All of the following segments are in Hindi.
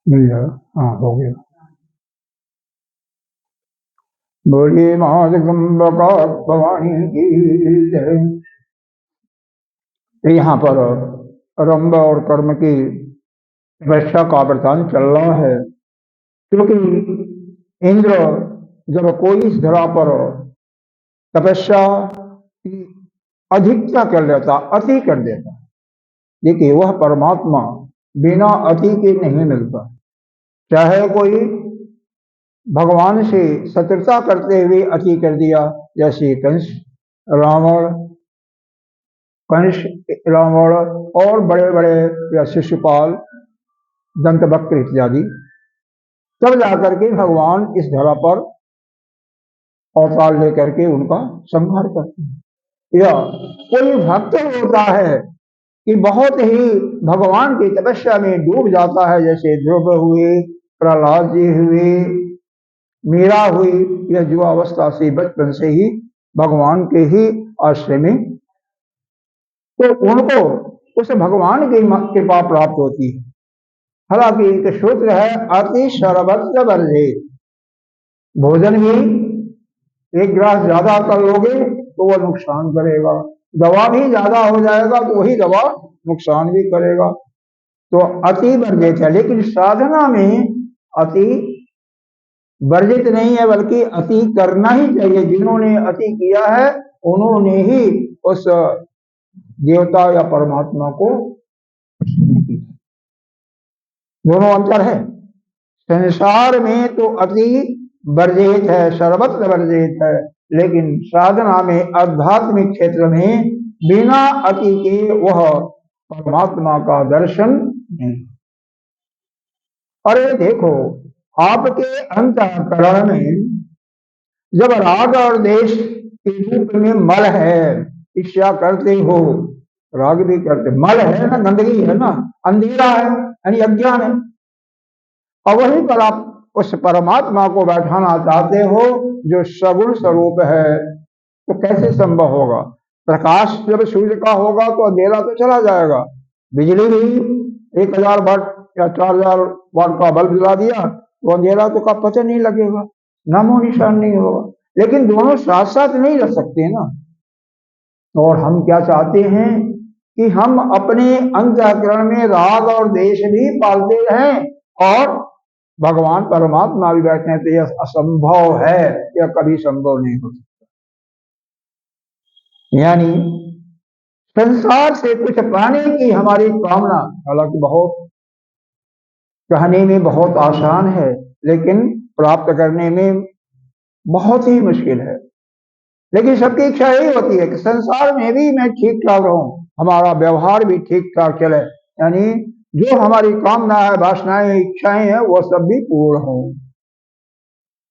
मिल जाएगा। हाँ, हो गया। बोलिए माँ जगदम्बिका भवानी की जय। यहाँ पर रंभ और कर्म की तपस्या का वृतांत चल रहा है, क्योंकि इंद्र जब कोई इस धरा पर तपस्या की अधिकता कर लेता, अति कर देता, देखिए वह परमात्मा बिना अति के नहीं मिलता। चाहे कोई भगवान से शत्रुता करते हुए अति कर दिया, जैसे रावण कंस रावण और बड़े बड़े या शिशुपाल, दंतवक्र इत्यादि, तब जाकर के भगवान इस धरा पर अवतार लेकर के उनका संहार करते हैं। या कोई भक्त होता है कि बहुत ही भगवान की तपस्या में डूब जाता है, जैसे ध्रुव हुए, प्रहलाद जी हुए, मीरा हुई, यह युवावस्था से बचपन से ही भगवान के ही आश्रय में, तो उनको उस भगवान की कृपा प्राप्त होती है। हालांकि एक सूत्र है, अति सर्वत्र वर्जित। भोजन भी एक गिलास ज्यादा कर लोगे तो वह नुकसान करेगा, दवा भी ज्यादा हो जाएगा तो वही दवा नुकसान भी करेगा, तो अति वर्जित है। लेकिन साधना में अति वर्जित नहीं है, बल्कि अति करना ही चाहिए। जिन्होंने अति किया है उन्होंने ही उस देवता या परमात्मा को, दोनों अंतर है। संसार में तो अति वर्जित है, सर्वत्र वर्जित है, लेकिन साधना में, आध्यात्मिक क्षेत्र में बिना अति के वह परमात्मा का दर्शन नहीं। अरे देखो, आपके अंतःकरण में जब राग और देश के रूप में मल है, ईर्ष्या करते हो, राग भी करते, मल है ना, गंदगी है ना, अंधेरा है यानी अज्ञान है, और वहीं पर आप उस परमात्मा को बैठाना चाहते हो जो सगुण स्वरूप है, तो कैसे संभव होगा? प्रकाश जब सूर्य का होगा तो अंधेरा तो चला जाएगा। बिजली भी 1000 वाट या 4000 वाट का बल्ब जला दिया तो अंधेरा तो का पता नहीं लगेगा, नामो निशान नहीं होगा। लेकिन दोनों साथ साथ नहीं रह सकते ना। और हम क्या चाहते हैं कि हम अपने अंतःकरण में राग और द्वेष भी पालते रहें और भगवान परमात्मा भी बैठे हैं, तो यह असंभव है, यह कभी संभव नहीं हो सकता। यानी संसार से कुछ पाने की हमारी कामना, हालांकि बहुत कहने में बहुत आसान है, लेकिन प्राप्त करने में बहुत ही मुश्किल है। लेकिन सबकी इच्छा यही होती है कि संसार में भी मैं ठीक ठाक रहूं, हमारा व्यवहार भी ठीक ठाक चले, यानी जो हमारी कामना है, वासनाएं, इच्छाएं हैं, वो सब भी पूर्ण हो।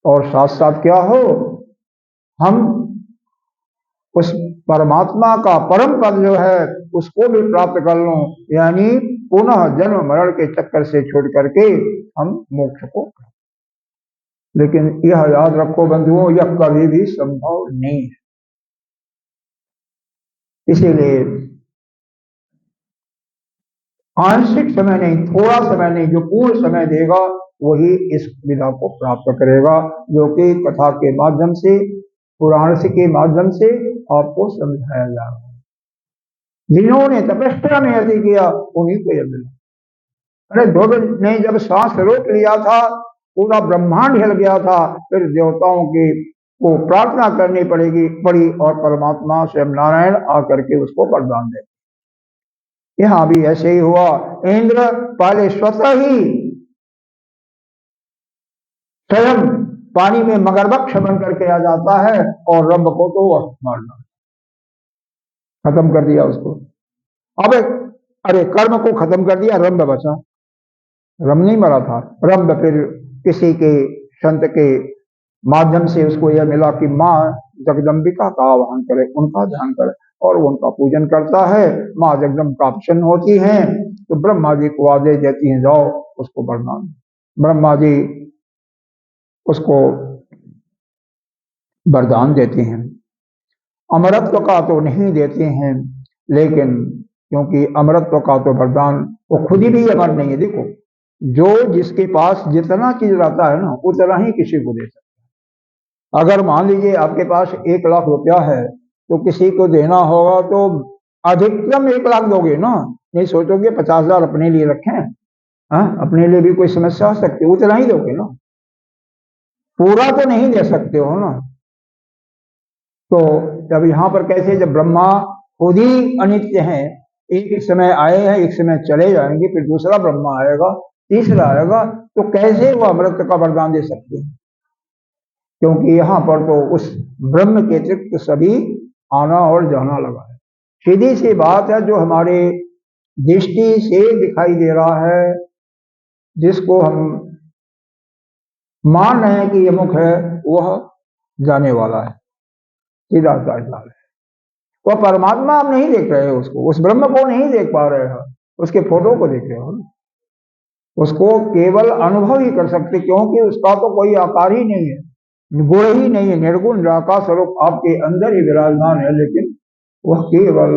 और साथ साथ क्या हो, हम उस परमात्मा का परम पद जो है उसको भी प्राप्त कर लो, यानी पुनः जन्म मरण के चक्कर से छोड़ करके हम मोक्ष को। लेकिन यह याद रखो बंधुओं, यह कभी भी संभव नहीं है। इसीलिए आंशिक समय नहीं, थोड़ा समय नहीं, जो पूर्ण समय देगा वही इस विधा को प्राप्त करेगा, जो कि कथा के माध्यम से, पुराण के माध्यम से आपको समझाया जा रहा है। जिन्होंने तपस्या में अति किया उन्हीं को यह मिला। अरे ध्रुव ने जब सांस रोक लिया था, पूरा ब्रह्मांड हिल गया था, फिर देवताओं की को प्रार्थना करनी पड़ी और परमात्मा स्वयं नारायण आकर के उसको वरदान दे। यहां भी ऐसे ही हुआ। इंद्र पहले स्वतः ही स्वयं पानी में मगरमच्छ बन करके आ जाता है और रंभ को तो वह मारना, खत्म कर दिया उसको। अब अरे कर्म को खत्म कर दिया, रंभ बचा। रंभ नहीं मरा था, रंभ फिर किसी के संत के माध्यम से उसको यह मिला कि माँ जगदम्बिका का आह्वान करे, उनका ध्यान करे, और वो उनका पूजन करता है। माँ जगदम्बिका प्रसन्न होती हैं तो ब्रह्मा जी को आदेश देती हैं, जाओ उसको वरदान। ब्रह्मा जी उसको वरदान देते हैं। अमरत्व का तो नहीं देते हैं, लेकिन क्योंकि अमरत्व का तो वरदान वो खुद ही भी अमर नहीं है। देखो जो जिसके पास जितना चीज रहता है ना उतना ही किसी को दे सकता है। अगर मान लीजिए आपके पास 1 लाख रुपया है तो किसी को देना होगा तो अधिकतम 1 लाख दोगे ना, नहीं सोचोगे 50,000 अपने लिए रखें। हाँ, अपने लिए भी कोई समस्या हो सकती है, उतना ही दोगे ना, पूरा तो नहीं दे सकते हो ना। तो जब यहाँ पर कैसे, जब ब्रह्मा खुद ही अनित्य हैं, एक समय आए हैं एक समय चले जाएंगे, फिर दूसरा ब्रह्मा आएगा, तीसरा आएगा, तो कैसे वो अमृत का वरदान दे सकते हैं? क्योंकि यहाँ पर तो उस ब्रह्म के अतिरिक्त सभी आना और जाना लगा है। सीधी सी बात है, जो हमारे दृष्टि से दिखाई दे रहा है, जिसको हम मान रहे हैं कि ये मुख है, वह जाने वाला है, सीधा सा है। वह परमात्मा आप नहीं देख रहे हो, उसको, उस ब्रह्म को नहीं देख पा रहे हो, उसके फोटो को देख रहे हो ना। उसको केवल अनुभव ही कर सकते, क्योंकि उसका तो कोई आकार ही नहीं है, गुण ही नहीं है, निर्गुण निराकार स्वरूप आपके अंदर ही विराजमान है, लेकिन वह केवल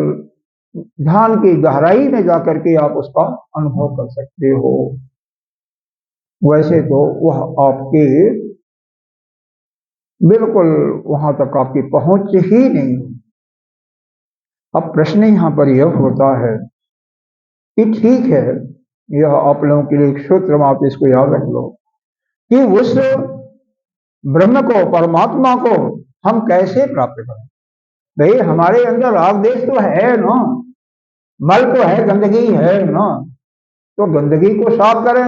ध्यान की गहराई में जाकर के आप उसका अनुभव कर सकते हो। वैसे तो वह आपके बिल्कुल वहां तक आपकी पहुंच ही नहीं। अब प्रश्न यहाँ पर यह होता है कि ठीक है, यह आप लोगों के लिए एक सूत्र, आप इसको याद रख लो कि उस ब्रह्म को, परमात्मा को हम कैसे प्राप्त करें। भाई हमारे अंदर राग देश तो है ना, मल तो है, गंदगी है ना, तो गंदगी को साफ करें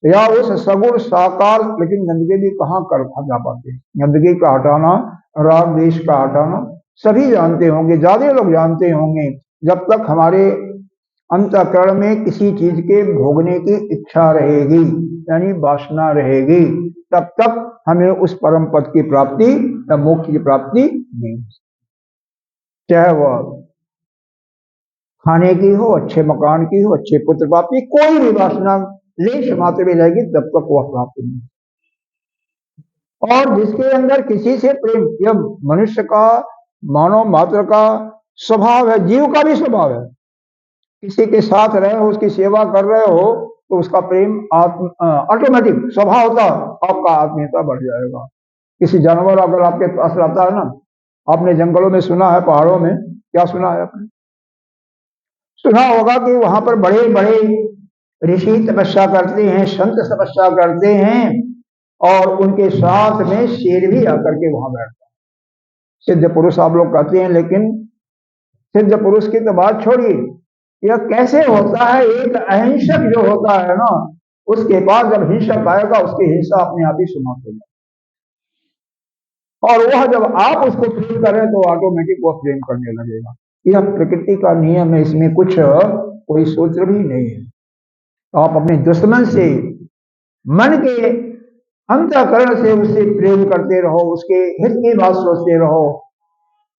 या उस सगुण साकार, लेकिन गंदगी भी कहाँ कर जा पाते हैं। गंदगी का हटाना, राग देश का हटाना सभी जानते होंगे, ज्यादा लोग जानते होंगे। जब तक हमारे अंतःकरण में किसी चीज के भोगने की इच्छा रहेगी, यानी वासना रहेगी, तब तक हमें उस परम पद की प्राप्ति या मोक्ष की प्राप्ति नहीं हो सकती। चाहे वह खाने की हो, अच्छे मकान की हो, अच्छे पुत्र प्राप्ति, कोई भी वासना लेश मात्र में रहेगी, तब तक वह प्राप्त नहीं। और जिसके अंदर किसी से प्रेम, यह मनुष्य का, मानव मात्र का स्वभाव है, जीव का भी स्वभाव है। किसी के साथ रहे हो, उसकी सेवा कर रहे हो, तो उसका प्रेम ऑटोमेटिक स्वभाव होता, आपका आत्मीयता बढ़ जाएगा। किसी जानवर अगर आपके पास रहता है ना, आपने जंगलों में सुना है, पहाड़ों में क्या सुना है आपने? सुना होगा कि वहां पर बड़े बड़े ऋषि तपस्या करते हैं, संत तपस्या करते हैं, और उनके साथ में शेर भी आकर के वहां बैठता है। सिद्ध पुरुष आप लोग कहते हैं, लेकिन सिद्ध पुरुष की तो बात छोड़िए, यह कैसे होता है? एक अहिंसक जो होता है ना, उसके बाद जब हिंसक आएगा, उसकी हिंसा अपने आप ही समाप्त हो जाए, और वह जब आप उसको प्रेम करें तो ऑटोमेटिक वह प्रेम करने लगेगा। यह प्रकृति का नियम है, इसमें कुछ कोई सूत्र भी नहीं है। आप अपने दुश्मन से मन के अंतःकरण से उससे प्रेम करते रहो, उसके हित की बात सोचते रहो,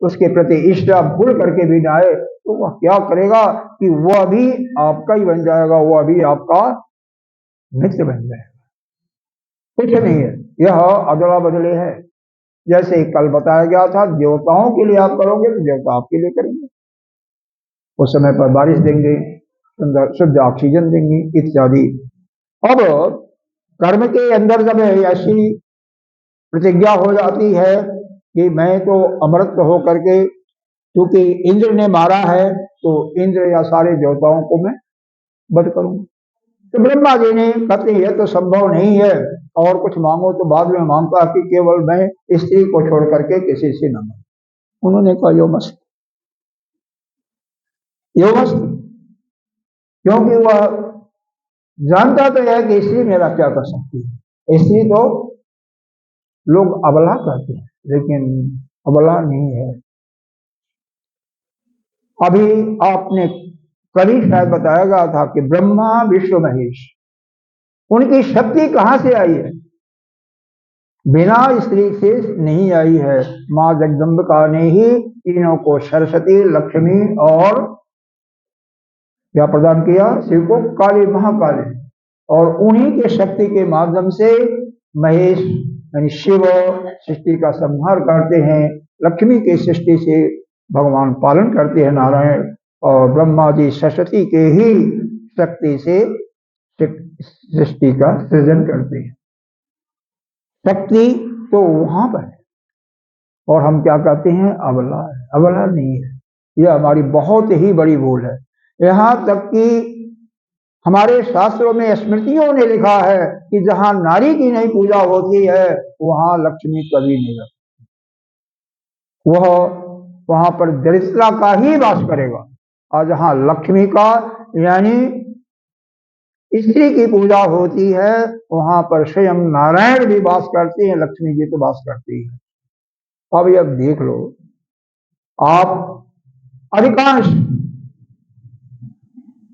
उसके प्रति इष्टा भूल करके भी जाए, तो वह क्या करेगा कि वह भी आपका ही बन जाएगा, वह भी आपका मित्र बन जाएगा। कुछ नहीं है, यह अदला बदले है। जैसे कल बताया गया था, देवताओं के लिए आप करोगे तो देवता आपके लिए करेंगे, उस समय पर बारिश देंगे, शुद्ध ऑक्सीजन देंगे इत्यादि। अब कर्म के अंदर जब ऐसी प्रतिज्ञा हो जाती है कि मैं तो अमृत होकर के, क्योंकि इंद्र ने मारा है, तो इंद्र या सारे देवताओं को मैं वध करूंगा। तो ब्रह्मा जी ने कहते यह तो संभव नहीं है, और कुछ मांगो तो बाद में मांगता कि केवल मैं स्त्री को छोड़ करके किसी से न मांगू। उन्होंने कहा यो मस्त, क्योंकि वह जानता तो है कि स्त्री मेरा क्या कर सकती है। स्त्री तो लोग अबला कहते हैं, लेकिन अबला नहीं है। अभी आपने कभी शायद बताया गया था कि ब्रह्मा विश्व महेश, उनकी शक्ति कहां से आई है? बिना स्त्री से नहीं आई है। मां जगदम्बिका ने ही तीनों को, सरस्वती, लक्ष्मी और क्या प्रदान किया? शिव को काली, महाकाली, और उन्हीं के शक्ति के माध्यम से महेश यानी शिव सृष्टि का संहार करते हैं, लक्ष्मी के सृष्टि से भगवान पालन करते हैं नारायण, और ब्रह्मा जी सरस्वती के ही शक्ति से सृष्टि का सृजन करते हैं। शक्ति तो वहां पर है और हम क्या कहते हैं, अबला है। अबला नहीं है, यह हमारी बहुत ही बड़ी भूल है। यहां तक कि हमारे शास्त्रों में, स्मृतियों ने लिखा है कि जहां नारी की नहीं पूजा होती है वहां लक्ष्मी कभी नहीं लगती, वह वहां पर दरिद्रता का ही वास करेगा। और जहां लक्ष्मी का यानी स्त्री की पूजा होती है वहां पर स्वयं नारायण भी वास करते हैं, लक्ष्मी जी तो वास करती है। अब देख लो आप, अधिकांश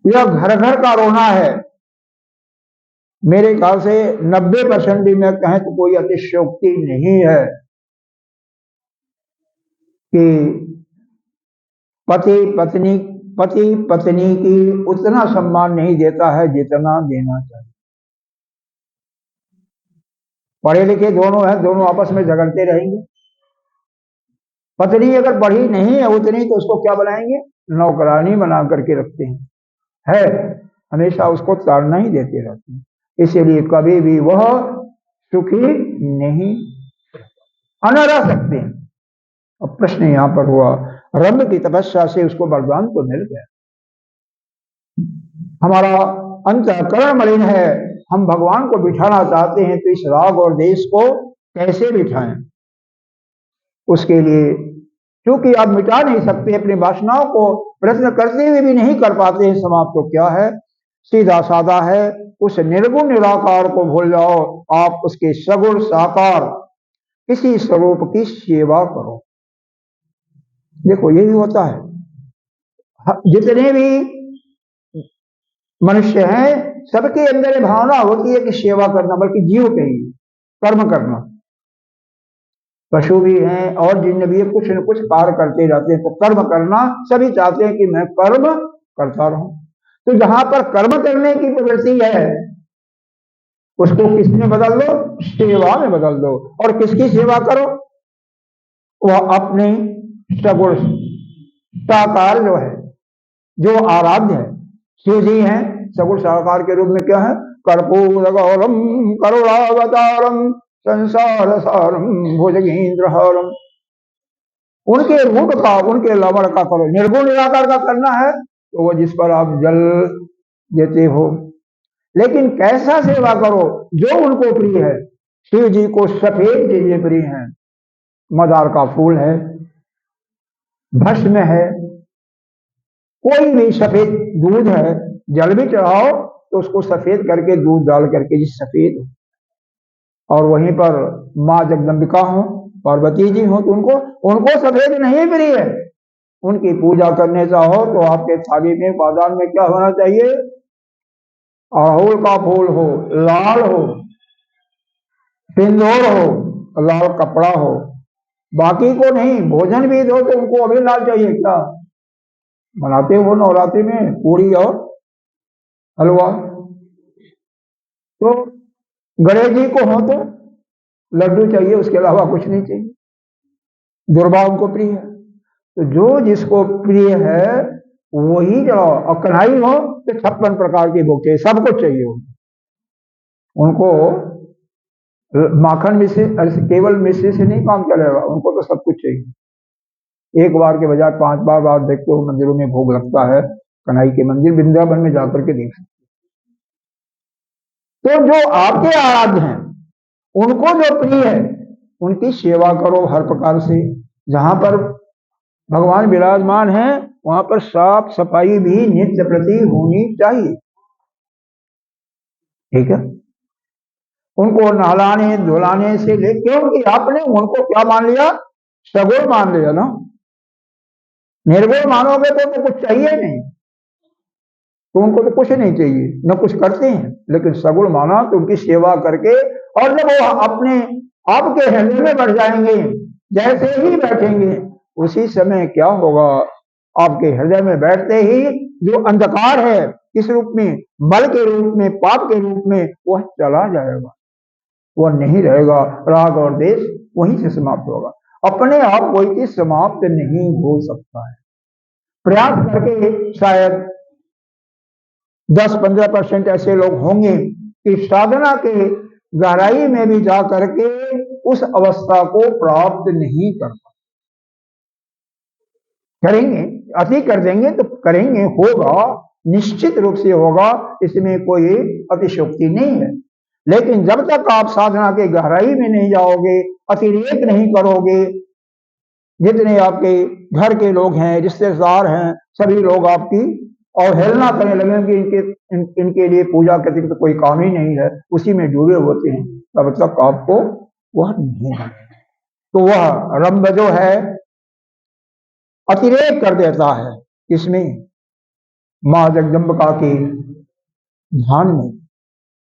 यह घर घर का रोना है। मेरे ख्याल से 90% भी मैं कहें तो कोई अतिशयोक्ति नहीं है कि पति पत्नी की उतना सम्मान नहीं देता है जितना देना चाहिए। पढ़े लिखे दोनों हैं, दोनों आपस में झगड़ते रहेंगे। पत्नी अगर पढ़ी नहीं है उतनी तो उसको क्या बनाएंगे, नौकरानी बना करके रखते हैं, है हमेशा उसको ताड़ना ही देते रहते हैं। इसीलिए कभी भी वह सुखी नहीं न रह सकते हैं। अब प्रश्न यहां पर हुआ, रंभ की तपस्या से उसको वरदान तो मिल गया, हमारा अंतःकरण मलिन है, हम भगवान को बिठाना चाहते हैं तो इस राग और देश को कैसे बिठाएं। उसके लिए क्योंकि आप मिटा नहीं सकते अपनी वासनाओं को, प्रयत्न करते हुए भी नहीं कर पाते हैं, समाप्त तो क्या है, सीधा साधा है, उस निर्गुण निराकार को भूल जाओ, आप उसके सगुण साकार किसी स्वरूप की सेवा करो। देखो यही होता है, जितने भी मनुष्य हैं सबके अंदर ये भावना होती है कि सेवा करना, बल्कि जीव के ही कर्म करना। पशु भी हैं और जिन भी कुछ न कुछ कार्य करते रहते हैं, तो कर्म करना सभी चाहते हैं कि मैं कर्म करता रहूं। तो जहां पर कर्म करने की प्रवृत्ति है उसको किस में बदल दो, सेवा में बदल दो। और किसकी सेवा करो, वह अपने सगुण साकार जो है, जो आराध्य है, शिव जी हैं। सगुण साकार के रूप में क्या है, कर्पूर गौरम करुणावतारम संसार सारम भुजगेंद्रहारम। उनके रूप का, उनके लवण का करो। निर्गुण निराकार का करना है तो वो जिस पर आप जल देते हो, लेकिन कैसा सेवा करो, जो उनको प्रिय है। शिव जी को सफेद चीजें प्रिय हैं, मदार का फूल है, भस्म है, कोई भी सफेद दूध है, जल भी चढ़ाओ तो उसको सफेद करके दूध डाल करके जिस सफेद हो। और वहीं पर माँ जगदम्बिका हो, पार्वती जी हो, तो उनको सफेद नहीं प्रिय है। उनकी पूजा करने चाहो तो आपके थाली में, बाजार में क्या होना चाहिए, अड़हुल का फूल हो, लाल हो, सिंदूर हो, लाल कपड़ा हो। बाकी को नहीं, भोजन भी दो तो उनको अभी लाल चाहिए। क्या बनाते हो नवरात्रि में, पूरी और हलवा। तो गणेश जी को हो तो लड्डू चाहिए, उसके अलावा कुछ नहीं चाहिए। दुर्बा उनको प्रिय है, तो जो जिसको प्रिय है वही चढ़ाओ। और कन्हई हो तो 56 प्रकार की भोग चाहिए, सब कुछ चाहिए उनको। माखन मिश्री, केवल मिश्री से नहीं काम चलेगा, उनको तो सब कुछ चाहिए। एक बार के बजाय 5 बार आप देखते हो मंदिरों में भोग लगता है। कन्हई के मंदिर वृंदावन में जाकर के देख सकते। तो जो आपके आराध्य हैं उनको जो प्रिय है उनकी सेवा करो हर प्रकार से। जहां पर भगवान विराजमान है वहां पर साफ सफाई भी नित्य प्रति होनी चाहिए, ठीक है। उनको नहलाने धुलाने से ले, क्योंकि आपने उनको क्या मान लिया, सगुण मान लिया ना। निर्गुण मानोगे तो कुछ चाहिए नहीं, तो उनको तो कुछ नहीं चाहिए, न कुछ करते हैं। लेकिन सगुण माना तो उनकी सेवा करके, और जब वो अपने आपके हृदय में बढ़ जाएंगे, जैसे ही बैठेंगे उसी समय क्या होगा, आपके हृदय में बैठते ही जो अंधकार है किस रूप में, बल के रूप में, पाप के रूप में, वह चला जाएगा, वह नहीं रहेगा। राग और देश वहीं से समाप्त होगा। अपने आप कोई चीज समाप्त नहीं हो सकता है, प्रयास करके शायद 10-15% ऐसे लोग होंगे कि साधना के गहराई में भी जा करके उस अवस्था को प्राप्त नहीं कर करेंगे। अति कर देंगे तो करेंगे, होगा, निश्चित रूप से होगा, इसमें कोई अतिशयोक्ति नहीं है। लेकिन जब तक आप साधना के गहराई में नहीं जाओगे, अतिरेक नहीं करोगे, जितने आपके घर के लोग हैं, रिश्तेदार हैं, सभी लोग आपकी अवहेलना करने लगेंगे, इनके लिए पूजा के दिन तो कोई काम ही नहीं है, उसी में डूबे होते हैं, तब तक आपको वह नहीं है। तो वह रंभ जो है अतिरेक कर देता है, इसमें मां जगदम्बिका के ध्यान में,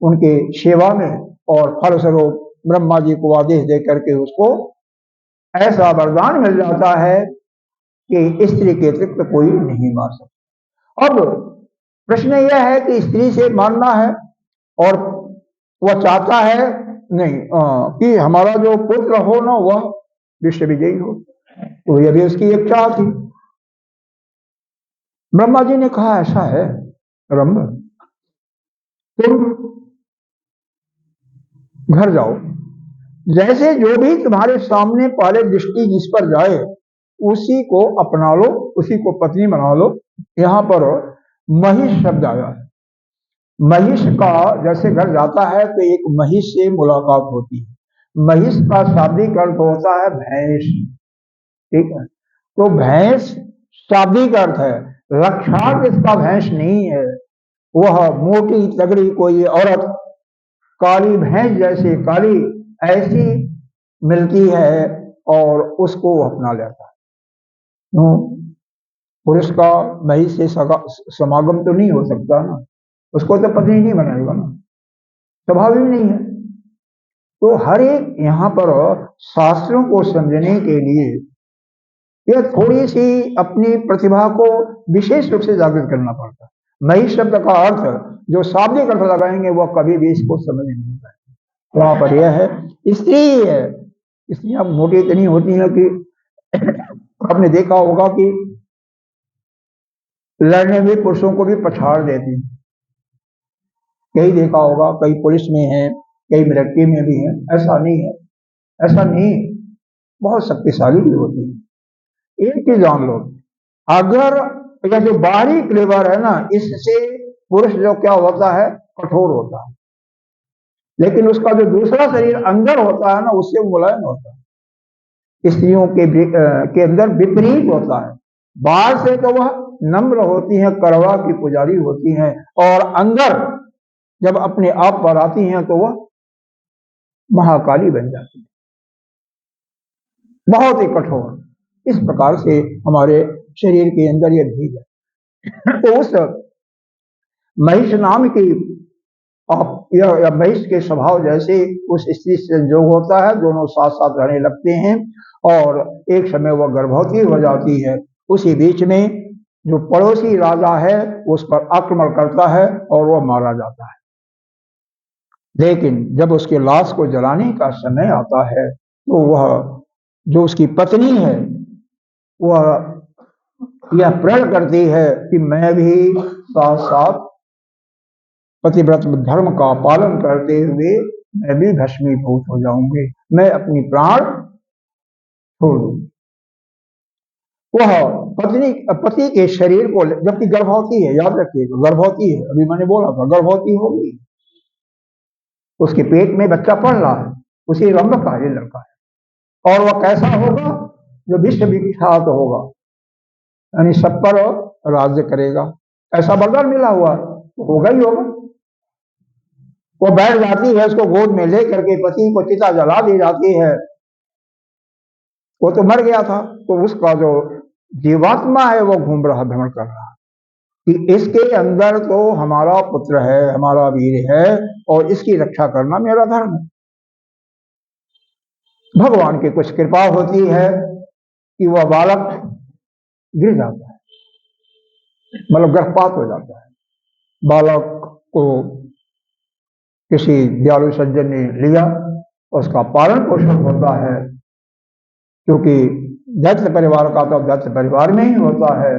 उनके सेवा में, और फलस्वरूप ब्रह्मा जी को आदेश दे करके उसको ऐसा वरदान मिल जाता है कि स्त्री के अतिरिक्त कोई नहीं मार सकता। अब प्रश्न यह है कि स्त्री से मारना है और वह चाहता है नहीं कि हमारा जो पुत्र हो ना वह विश्व विजयी हो, तो यह भी उसकी इच्छा थी। ब्रह्मा जी ने कहा ऐसा है रंभ, तुम घर जाओ, जैसे जो भी तुम्हारे सामने पहले दृष्टि जिस पर जाए उसी को अपना लो, उसी को पत्नी बना लो। यहां पर महिष शब्द आया है। महिष का जैसे घर जाता है तो एक महिष से मुलाकात होती है। महिष का शाब्दिक अर्थ होता है भैंस, ठीक है। तो भैंस शाब्दिक अर्थ है, लक्षार्थ इसका भैंस नहीं है। वह मोटी तगड़ी कोई औरत काली भैंस जैसे काली ऐसी मिलती है और उसको अपना लेता है। पुरुष का महिष से समागम तो नहीं हो सकता ना, उसको तो पत्नी नहीं बनाएगा ना, स्वाभाविक नहीं है। तो हर एक यहाँ पर शास्त्रों को समझने के लिए यह थोड़ी सी अपनी प्रतिभा को विशेष रूप से जागृत करना पड़ता है। महिष शब्द का अर्थ जो शाब्दिक अर्थ लगाएंगे वह कभी भी इसको समझ नहीं पाएंगे। वहां पर यह है स्त्री है, स्त्रियां मोटी इतनी होती हैं कि आपने देखा होगा कि लड़ने में पुरुषों को भी पछाड़ देती है। कई देखा होगा, कई पुलिस में है, कई मिलिट्री में भी है। ऐसा नहीं है, ऐसा नहीं, बहुत शक्तिशाली भी होती है। एक चीज जान लो, अगर यह जो बाहरी क्लेवर है ना, इससे पुरुष जो क्या होता है कठोर होता है, लेकिन उसका जो दूसरा शरीर अंदर होता है ना उससे मुलायम होता है। स्त्रियों के अंदर विपरीत होता है। बाहर से तो वह नम्र होती हैं, करवा की पुजारी होती हैं, और अंदर जब अपने आप पर आती हैं तो वह महाकाली बन जाती है, बहुत ही कठोर। इस प्रकार से हमारे शरीर के अंदर यह भेद है। तो उस महिष नाम की यह महिष के स्वभाव जैसे उस स्त्री से संयोग होता है, दोनों साथ साथ रहने लगते हैं और एक समय वह गर्भवती हो जाती है। उसी बीच में जो पड़ोसी राजा है उस पर आक्रमण करता है और वह मारा जाता है। लेकिन जब उसके लाश को जलाने का समय आता है तो वह जो उसकी पत्नी है वह यह प्रण करती है कि मैं भी साथ साथ पतिव्रत धर्म का पालन करते हुए मैं भी भस्मीभूत हो जाऊंगी, मैं अपनी प्राण छोड़ दूंगी। वह पति के शरीर को, जबकि गर्भवती है, याद रखिएगा गर्भवती है, अभी मैंने बोला था गर्भवती होगी, उसके पेट में बच्चा पड़ रहा है, उसी रंभ का ये लड़का है। और वह कैसा होगा, जो विश्व विख्यात होगा, यानी सब पर राज्य करेगा, ऐसा वरदान मिला हुआ तो होगा ही होगा। वो बैठ जाती है, उसको गोद में ले करके पति को चिता जला दी जाती है। वो तो मर गया था, तो उसका जो जीवात्मा है वो घूम रहा, भ्रमण कर रहा कि इसके अंदर तो हमारा पुत्र है, हमारा वीर है और इसकी रक्षा करना मेरा धर्म है। भगवान की कुछ कृपा होती है कि वह बालक गिर जाता है, मतलब गर्भपात हो जाता है। बालक को किसी दयालु सज्जन ने लिया, उसका पालन पोषण होता है, क्योंकि दैत्य परिवार का तो दैत्य परिवार में ही होता है।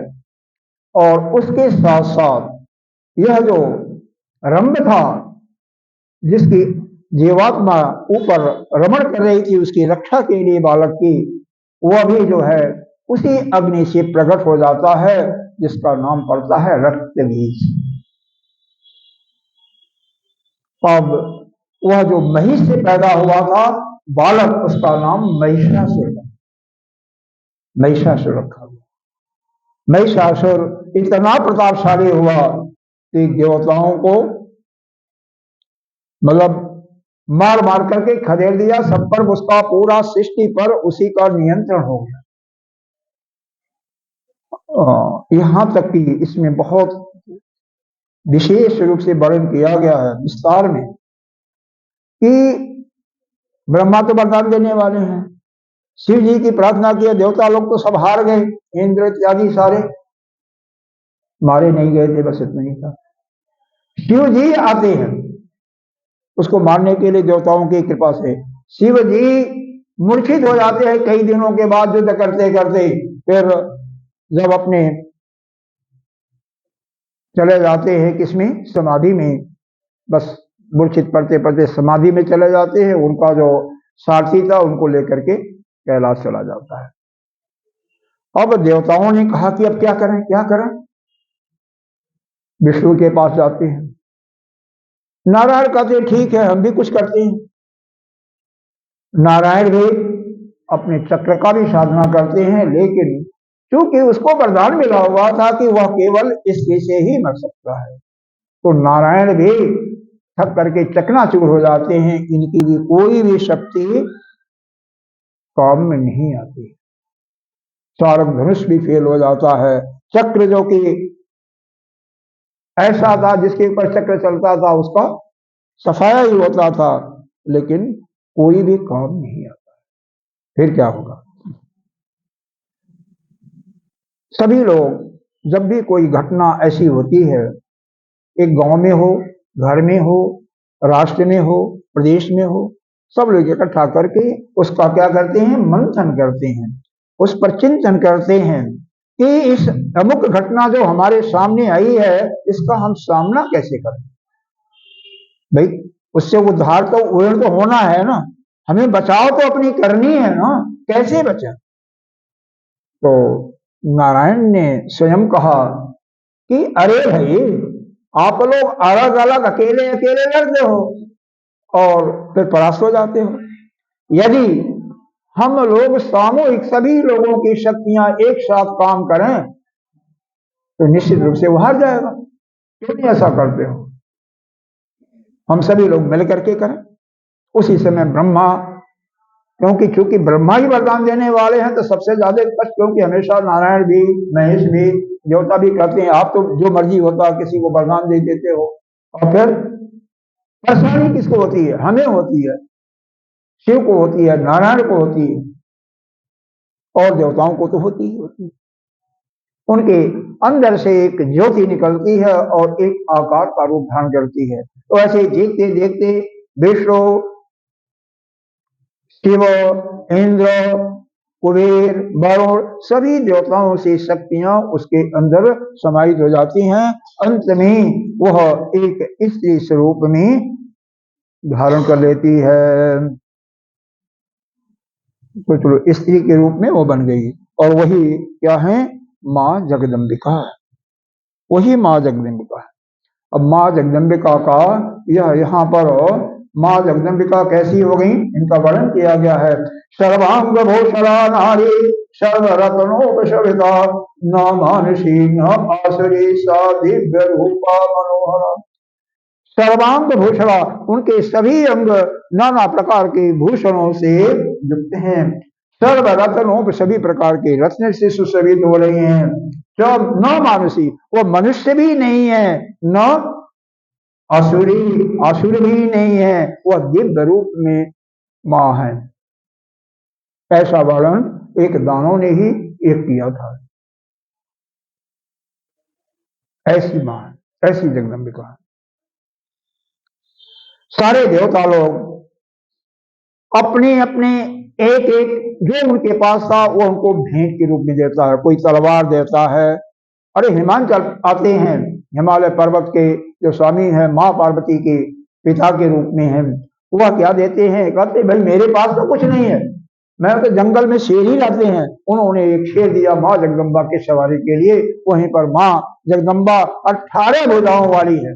और उसके साथ साथ यह जो रंभ था जिसकी जीवात्मा ऊपर रमण कर रही थी उसकी रक्षा के लिए बालक की, वह भी जो है उसी अग्नि से प्रकट हो जाता है जिसका नाम पड़ता है रक्त बीज। अब वह जो महिष से पैदा हुआ था बालक, उसका नाम महिषासुर, महिषासुर रखा हुआ। महिषासुर इतना प्रतापशाली हुआ कि देवताओं को मतलब मार मार करके खदेड़ दिया, सब पर उसका पूरा सृष्टि पर उसी का नियंत्रण हो गया। यहां तक कि इसमें बहुत विशेष रूप से वर्णन किया गया है विस्तार में कि ब्रह्मा तो वरदान देने वाले हैं, शिव जी की प्रार्थना किए, देवता लोग तो सब हार गए, इंद्र इत्यादि सारे मारे नहीं गए थे, बस इतना ही था। शिव जी आते हैं उसको मारने के लिए, देवताओं की कृपा से शिव जी मूर्छित हो जाते हैं कई दिनों के बाद युद्ध करते करते। फिर जब अपने चले जाते हैं किसमें, समाधि में, बस मूर्छित पढ़ते पढ़ते समाधि में चले जाते हैं, उनका जो सारथी था उनको लेकर के कैलाश चला जाता है। अब देवताओं ने कहा कि अब क्या करें क्या करें, विष्णु के पास जाते हैं। नारायण कहते ठीक है हम भी कुछ करते हैं। नारायण भी अपने चक्र का भी साधना करते हैं, लेकिन क्योंकि उसको वरदान मिला हुआ था कि वह केवल इसके से ही मर सकता है, तो नारायण भी थक करके चकनाचूर हो जाते हैं, इनकी भी कोई भी शक्ति काम में नहीं आती। चारक धनुष भी फेल हो जाता है, चक्र जो कि ऐसा था जिसके ऊपर चक्र चलता था उसका सफाया ही होता था, लेकिन कोई भी काम नहीं आता। फिर क्या होगा, सभी लोग जब भी कोई घटना ऐसी होती है, एक गांव में हो, घर में हो, राष्ट्र में हो, प्रदेश में हो, सब लोग इकट्ठा करके उसका क्या करते हैं, मंथन करते हैं, उस पर चिंतन करते हैं कि इस अमुक घटना जो हमारे सामने आई है इसका हम सामना कैसे करें। भाई उससे उद्धार तो उड़न तो होना है ना, हमें बचाव तो अपनी करनी है ना, कैसे बचें। तो नारायण ने स्वयं कहा कि अरे भाई आप लोग अलग अलग अकेले अकेले लड़ते हो और फिर परास्त हो जाते हो, यदि हम लोग सामूहिक सभी लोगों की शक्तियां एक साथ काम करें तो निश्चित रूप से वो हार जाएगा। क्यों नहीं ऐसा करते हो, हम सभी लोग मिल करके करें। उसी समय ब्रह्मा, क्योंकि ब्रह्मा ही वरदान देने वाले हैं तो सबसे ज्यादा कष्ट, क्योंकि हमेशा नारायण भी महेश भी देवता भी कहते हैं आप तो जो मर्जी होता किसी को वरदान दे देते हो, और फिर परेशानी किसको होती है, हमें होती है, शिव को होती है, नारायण को होती है, और देवताओं को तो होती ही होती है। उनके अंदर से एक ज्योति निकलती है और एक आकार का रूप धारण करती है। तो ऐसे देखते देखते विष्णु, शिव, इंद्र, कुबेर, वरुण सभी देवताओं से शक्तियां उसके अंदर समाहित हो जाती हैं। अंत में वह एक स्त्री स्वरूप में धारण कर लेती है, तो चलो स्त्री के रूप में वो बन गई, और वही क्या है, माँ जगदम्बिका, वही माँ जगदम्बिका है। अब माँ जगदम्बिका का यह यहाँ पर माँ जगदम्बिका कैसी हो गई, इनका वर्णन किया गया है। सर्वांग भूषणा नारी सर्वरत्नोपशोभिता न मानुषी न आसुरी सा दिव्य रूपा मनोहरा। सर्वांग भूषणा, उनके सभी अंग नाना प्रकार के भूषणों से युक्त हैं। सर्व रत्नों सभी प्रकार के रत्न से सुशोभित हो रहे हैं। जब न मानुषी, वो मनुष्य भी नहीं है, न असुरी, असुर भी नहीं है, वह दिव्य रूप में मां है। ऐसा वर्णन एक दानों ने ही एक किया था। ऐसी मां, ऐसी जगदम्बिका। सारे देवता लोग अपने अपने एक एक जो उनके पास था वो उनको भेंट के रूप में देता है। कोई तलवार देता है, अरे हिमांचल आते हैं, हिमालय पर्वत के जो स्वामी हैं माँ पार्वती के पिता के रूप में हैं, वह क्या देते हैं, कहते भाई मेरे पास तो कुछ नहीं है, मैं तो जंगल में शेर ही लाते हैं। उन्होंने एक शेर दिया माँ जगदम्बा की सवारी के लिए। वहीं पर माँ जगदम्बा 18 भुजाओं वाली है,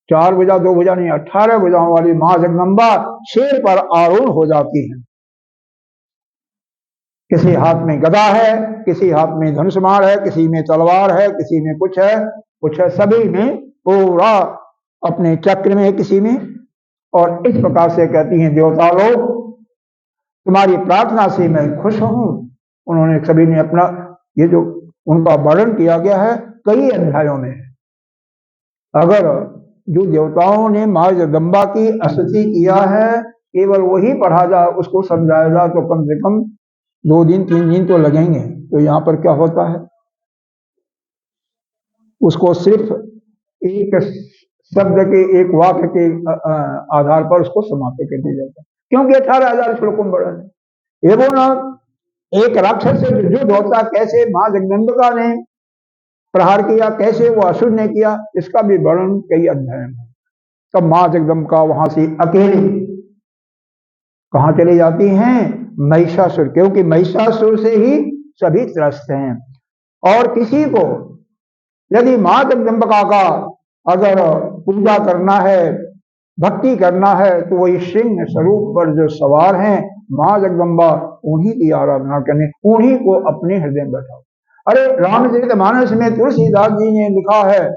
4 भुजा 2 भुजा नहीं, 18 भुजाओं वाली माँ जगदम्बा शेर पर आरूढ़ हो जाती है। किसी हाथ में गदा है, किसी हाथ में धनुष्मार है, किसी में तलवार है, किसी में कुछ है, सभी में पूरा अपने चक्र में है, किसी में। और इस प्रकार से कहती हैं देवता लोग तुम्हारी प्रार्थना से मैं खुश हूं। उन्होंने सभी ने अपना ये जो उनका वर्णन किया गया है कई अध्यायों में। अगर जो देवताओं ने माँ जगदम्बा की स्तुति किया है केवल वही पढ़ा जाए, उसको समझाया जाए तो कम से कम 2 दिन 3 दिन तो लगेंगे। तो यहाँ पर क्या होता है, उसको सिर्फ एक शब्द के एक वाक्य के आधार पर उसको समाप्त कर दिया जाता है, क्योंकि 18,000 श्लोकों में वर्णन है। ये वो ना एक राक्षस से युद्ध होता, कैसे माँ जगदम्बिका ने प्रहार किया, कैसे वो असुर ने किया, इसका भी वर्णन कई अध्याय में। तब माँ जगदम्बिका वहां से अकेली कहाँ चली जाती हैं, महिषासुर, क्योंकि महिषासुर से ही सभी त्रस्त हैं। और किसी को यदि माँ जगदम्बिका का अगर पूजा करना है, भक्ति करना है, तो वही सिंह स्वरूप पर जो सवार हैं माँ जगदम्बा, उन्हीं की आराधना करने, उन्हीं को अपने हृदय में बैठाओ। अरे रामचरितमानस में तुलसीदास जी ने लिखा है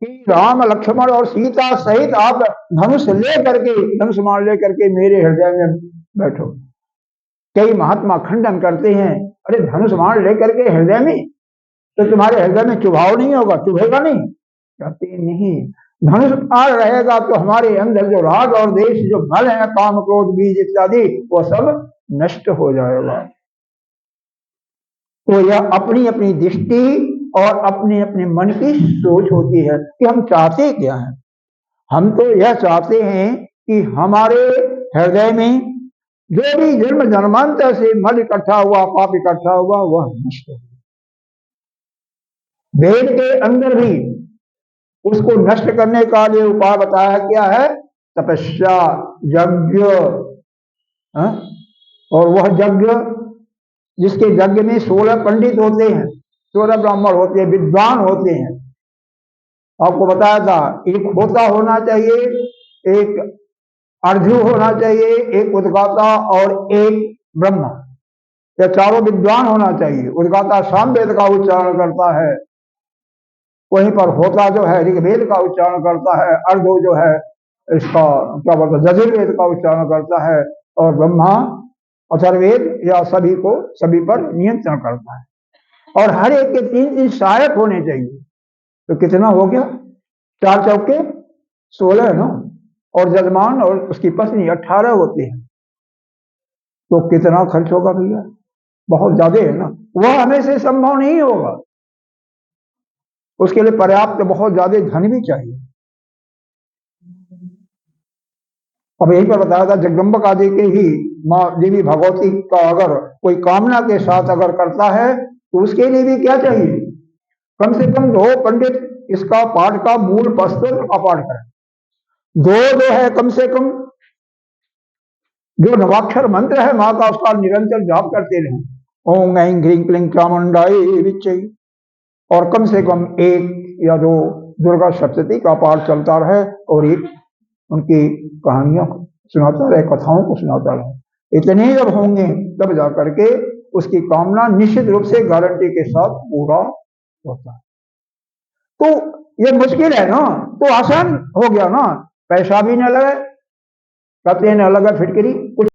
कि राम लक्ष्मण और सीता सहित आप धनुष ले करके, धनुष्मान ले करके मेरे हृदय में बैठो। कई महात्मा खंडन करते हैं, अरे धनुष्मान ले करके हृदय में, तो तुम्हारे हृदय में चुभाव नहीं होगा, चुभेगा नहीं? कहते नहीं, धनुष पार रहेगा तो हमारे अंदर जो राग और देश जो मल है, काम क्रोध बीज इत्यादि, वो सब नष्ट हो जाएगा। तो यह अपनी अपनी दृष्टि और अपने अपने मन की सोच होती है कि हम चाहते क्या हैं। हम तो यह चाहते हैं कि हमारे हृदय में जो भी जन्म जन्मांतर से मल इकट्ठा हुआ, पाप इकट्ठा हुआ, वह नष्ट हो। वेद के अंदर भी उसको नष्ट करने का लिए उपाय बताया क्या है, तपस्या, यज्ञ। और वह यज्ञ जिसके यज्ञ में 16 पंडित होते हैं, 16 ब्राह्मण होते हैं, विद्वान होते हैं। आपको बताया था एक होता होना चाहिए, एक अर्जु होना चाहिए, एक उद्गाता और एक ब्रह्मा, या चारों विद्वान होना चाहिए। उद्गाता सामवेद का उच्चारण करता है, वहीं पर होता जो है ऋग्वेद का उच्चारण करता है, अर्धो जो है इसका क्या बोलते हैं यजुर्वेद का उच्चारण करता है, और ब्रह्मा अथर्ववेद या सभी को सभी पर नियंत्रण करता है। और हर एक के 3 सहायक होने चाहिए। तो कितना हो गया, 4 चौके 16 ना, और जजमान और उसकी पत्नी 18 होते हैं। तो कितना खर्च होगा भैया, बहुत ज्यादा है ना। वह हमें से संभव नहीं होगा, उसके लिए पर्याप्त बहुत ज्यादा धन भी चाहिए। अब यहीं पर बताया था जगदम्बिका जी के ही माँ देवी भगवती का अगर कोई कामना के साथ अगर करता है तो उसके लिए भी क्या चाहिए, कम से कम 2 पंडित इसका पाठ का मूल पुस्तक का पाठ करें। 2 है कम से कम, जो नवाक्षर मंत्र है माँ का उसका निरंतर जाप करते रहे, ओम ऐं ह्रीं क्लीं चामुंडाई विच्चै। और कम से कम 1 या 2 दुर्गा सप्तशती का पाठ चलता रहे, और एक उनकी कहानियों को सुनाता रहे, कथाओं को सुनाता रहे। इतने जब होंगे तब जाकर के उसकी कामना निश्चित रूप से गारंटी के साथ पूरा होता है। तो ये मुश्किल है ना, तो आसान हो गया ना, पैसा भी न लगे, कहते न लगा फिटकरी कुछ